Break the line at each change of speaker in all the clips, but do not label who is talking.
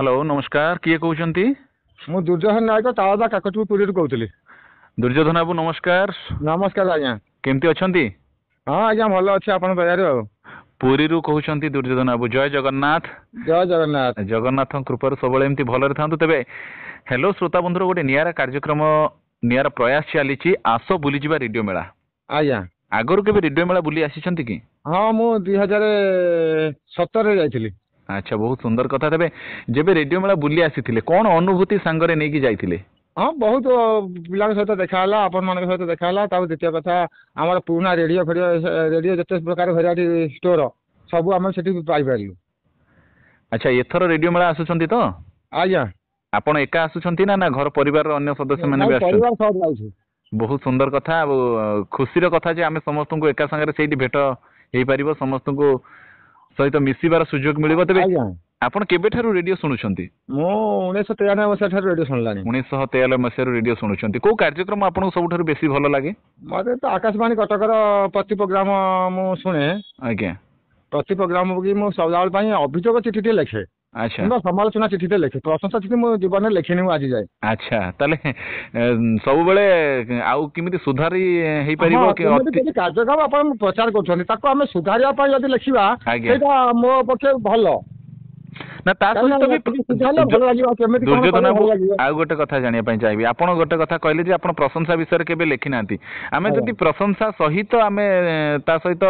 Hello नमस्कार किए कहते
मु दुर्योधन नायक तालदा काकटपुर पुरी कहूली।
दुर्योधन बाबू नमस्कार।
नमस्कार आज्ञा
केमती अच्छा?
हाँ आज्ञा भल अच्छे आप
पुरी कहते दुर्योधन बाबू जय जगन्नाथ।
जय जगन्नाथ।
जगन्नाथ कृपार सब एमती भलरे था। तेरे हेलो श्रोता बंधुर गोटे निरा कार्यक्रम निरा प्रयास चली आस बुलीजा रेडियो मेला।
आज्ञा
आगुरी के रेडियो मेला बुली आसी कि?
हाँ मु 2017 जाइली।
अच्छा बहुत सुंदर कथा। तेरे जब रेडियो मेला बुली आसी कौन अनुभूति सांगरे नहीं जाइए?
हाँ बहुत पिला सहित देखाला आपण मान सहित देखाला। द्वितीय कथा आम पुराना रेडियो रेडियो जिते प्रकार भेराइटी स्टोर सब आम से पाइलु।
अच्छा एथर रेडियो मेला आसुचंती तो?
आज्ञा आपण
एका आसुचंती ना घर परिवार अन्य सदस्य माने भी आसुचंती? बहुत सुंदर कथा। खुशी कथा जे आम समस्त को एका संगे से भेट हो पार समस्त को सहित मिसिबार सुजोग मिलिबो। तेबे आपण केबेठारु रेडियो सुनुछंती? मो
1993 मसिया रेडियो सुनलानी।
1993 मसिया रेडियो सुनुछंती। को कार्यक्रम आपन सबठारु बेसी भलो लागे?
मते तो आकाशवाणी कटकर प्रति प्रोग्राम मु सुने।
आज्ञा
प्रति प्रोग्राम की मु सबदाल पई अभियोग चिठी लिखे।
अच्छा
समालोचना चिठी लिखे प्रशंसा चिठी मो जीवन में लिखिनी आज जाए।
अच्छा ताले सब बेले आउ किमिति सुधारी हेई परिबो कि
कार्यक्रम आपण प्रचार करछन ताको हमें सुधारिया पई यदि लिखिबा सेटा मो पक्षे भलो
ना ता सहित भी दुर्योधन आउ गोटे कथा जानिया पई चाहिबी। आपण गोटे कथा कहले जे आपण प्रशंसा विषय केबे लेखि नांती। आमे जदि प्रशंसा सहित आमे ता सहित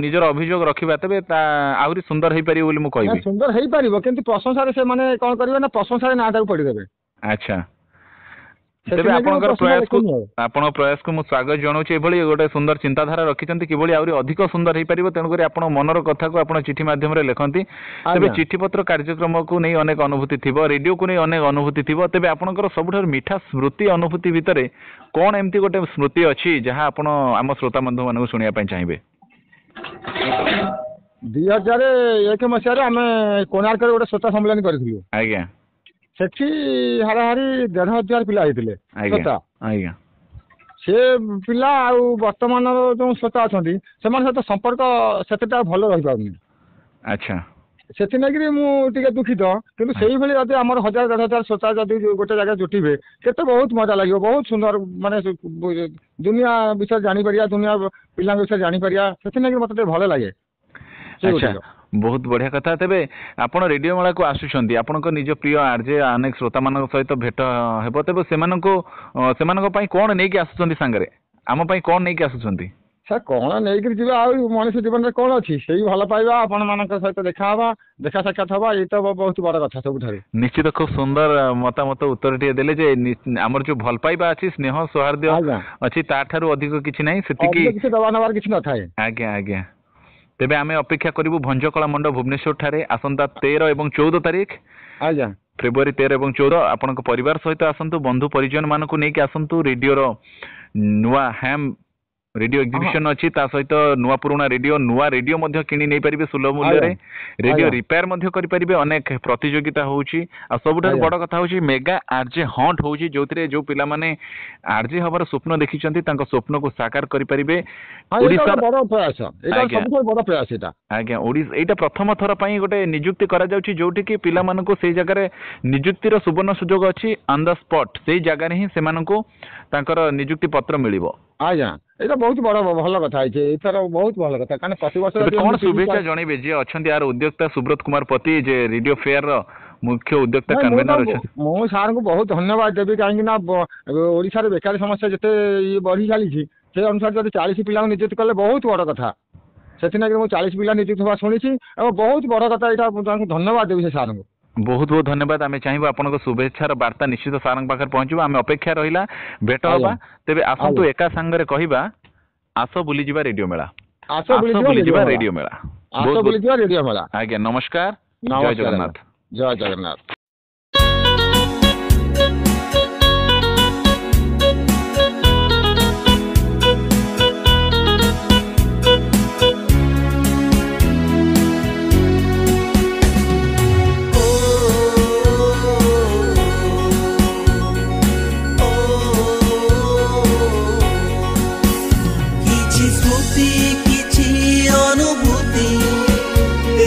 निजर अभियोग रखिबा तबे ता आउरी सुंदर हेई परिबो बोली मु कहबी।
सुंदर हेई परिबो किंतु प्रशंसा रे से माने कोन करिवे ना प्रशंसा रे नाटा पड़ी देबे।
अच्छा तेबे आपनकर प्रयास को मु स्वागत जणाउछि। एभली गोटे सुंदर चिंताधारा रखिचंती किभली आउरी अधिक सुंदर हेई परिबो तेनु करी आपण मनर कथा को आपण चिठी माध्यम रे लेखंती। तेबे चिठी पत्र कार्यक्रम को नै अनेक अनुभूति थिबो रेडियो को नै अनेक अनुभूति थिबो। तेबे आपनकर सबठार मिठा स्मृति अनुभूति भितरे कोन एम्ति गोटे स्मृति अछि जहा आपण आम श्रोता बंधु मानक सुनिया पई चाहिबे?
2001 मसिया रे आमे कोणार्क रे गोटे श्रोता सम्मेलन करथिलु।
आज्ञा
सेठी हाराहारी 1500 पिला होइतिले श्रोता।
आज्ञा
से पिला आउ वर्तमान जो श्रोता अछंती सेमान सहित संपर्क सेतेटा भलो रहि पाउनी।
अच्छा
सेति नेगिरी मु टिके दुखित किंतु सेही भली जदि हमर 1000-1500 श्रोता जदि गोटे जगह जुटिबे केते बहुत मजा लागियो। बहुत सुंदर माने दुनिया विषय जानि परिया दुनिया पिला विषय जानि परिया सेति नेगिरी मते भलो लागे।
अच्छा बहुत बढ़िया कथा। तेबे आपण रेडियो मेला को आसुछंती आपनको निज प्रिय आरजे अनेक श्रोता मान सहित भेट हेबो। तेबे सेमानको पई कोन नै कि आसुछंती संगरे आम पई कोन नै कि आसुछंती?
सर कोन नै कि जिबा आ मनुष्य जीवन रे कोन अछि सेही भल पाइबा आपण मानक सहित देखा साक्षात हवा ए तो बहुत बड़ कथा सब थारे। निश्चित
खूब सुंदर मतामत उत्तर टिए देले जे हमर जो भल पाइबा अछि स्नेह सौहार्द अछि ता थारु अधिक किछि नै सेति कि
किछि दबा नबार किछि न थाए।
आज्ञा आज्ञा तेबे आमे अपेक्षा करिबु भंजकला मंडप भुवनेश्वर ठारे आसंता 13 एवं 14 तारीख।
आज्ञा
फेब्रुआरी 13 एवं 14 आपनक परिवार सहित आसंतु बंधु परिजन मानकु नेकी आसंतु रेडियो रो नुआ हैम रेडियो एग्जिबिशन अच्छी सहित नुआ पुराना रेडियो मध्य किणी नहीं पारे सुलभ मूल्य रे रेडियो रिपेयर मध्य करि परिबे। अनेक प्रतियोगिता होउची आ सबुठार बड़ कथा होउची मेगा आरजे हंट होउची जोथिरे जो पिला माने आरजे हबर स्वप्न देखिचंती तांको स्वप्न को साकार करि परिबे।
ओडिसा बड़ प्रयास एटा सबुठार बड़ प्रयास एटा।
आज्ञा ओडिसा एटा प्रथम थर पई गोटे नियुक्ति करा जाउची जोठी कि पिला मानको सेही जगह रे नियुक्ति रो सुवर्ण सुजोग अछि ऑन द स्पॉट सेही जगह रे ही से मानको तांकर नियुक्ति पत्र मिलिबो।
आज्ञा एटा बहुत बड़ भल कथा है एथर बहुत भल कथा कारण प्रति वर्ष
कोन शुभेच्छा जणैबे जे अछंती यार उद्योक्ता सुब्रत कुमार पति जे रेडियो फेयर रो मुख्य उद्योक्ता कन्वेनर अछि।
मो सार को बहुत धन्यवाद देबी काहे कि ना ओडिसा रे बेकारी समस्या जते बढ़ी चली छी से अनुसार जदि 40 पिला नियुक्त कले बहुत बड़ कथा सेति ना कि मो 40 पिला नियुक्त होबा सुनी छी और बहुत बड़ कथा एटा धन्यवाद देबी से सार को
बहुत बहुत धन्यवाद। आमे चाहिबो आपनको शुभेच्छार वार्ता निश्चित सारंग पाखर पहुंचबो। आमे अपेक्षा रहिला भेट होबा। तेबे आसंतु एका संगरे कहिबा आसो बुली जिबा रेडियो मेला।
आसो बुली जिबा
रेडियो मेला।
आसो बुली जिबा रेडियो मेला।
आज्ञा नमस्कार। जय जगन्नाथ।
जय जगन्नाथ।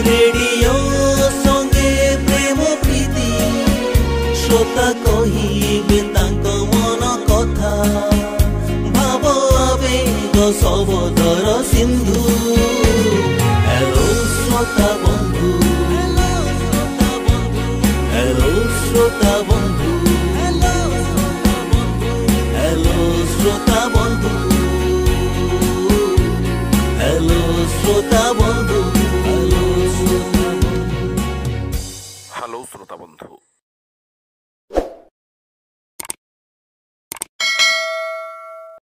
रेडियो संगे प्रेम प्रीति ভাব আবেগ শবদর সিন্ধু হ্যালো শ্রোতা বন্ধু হ্যালো শ্রোতা বন্ধু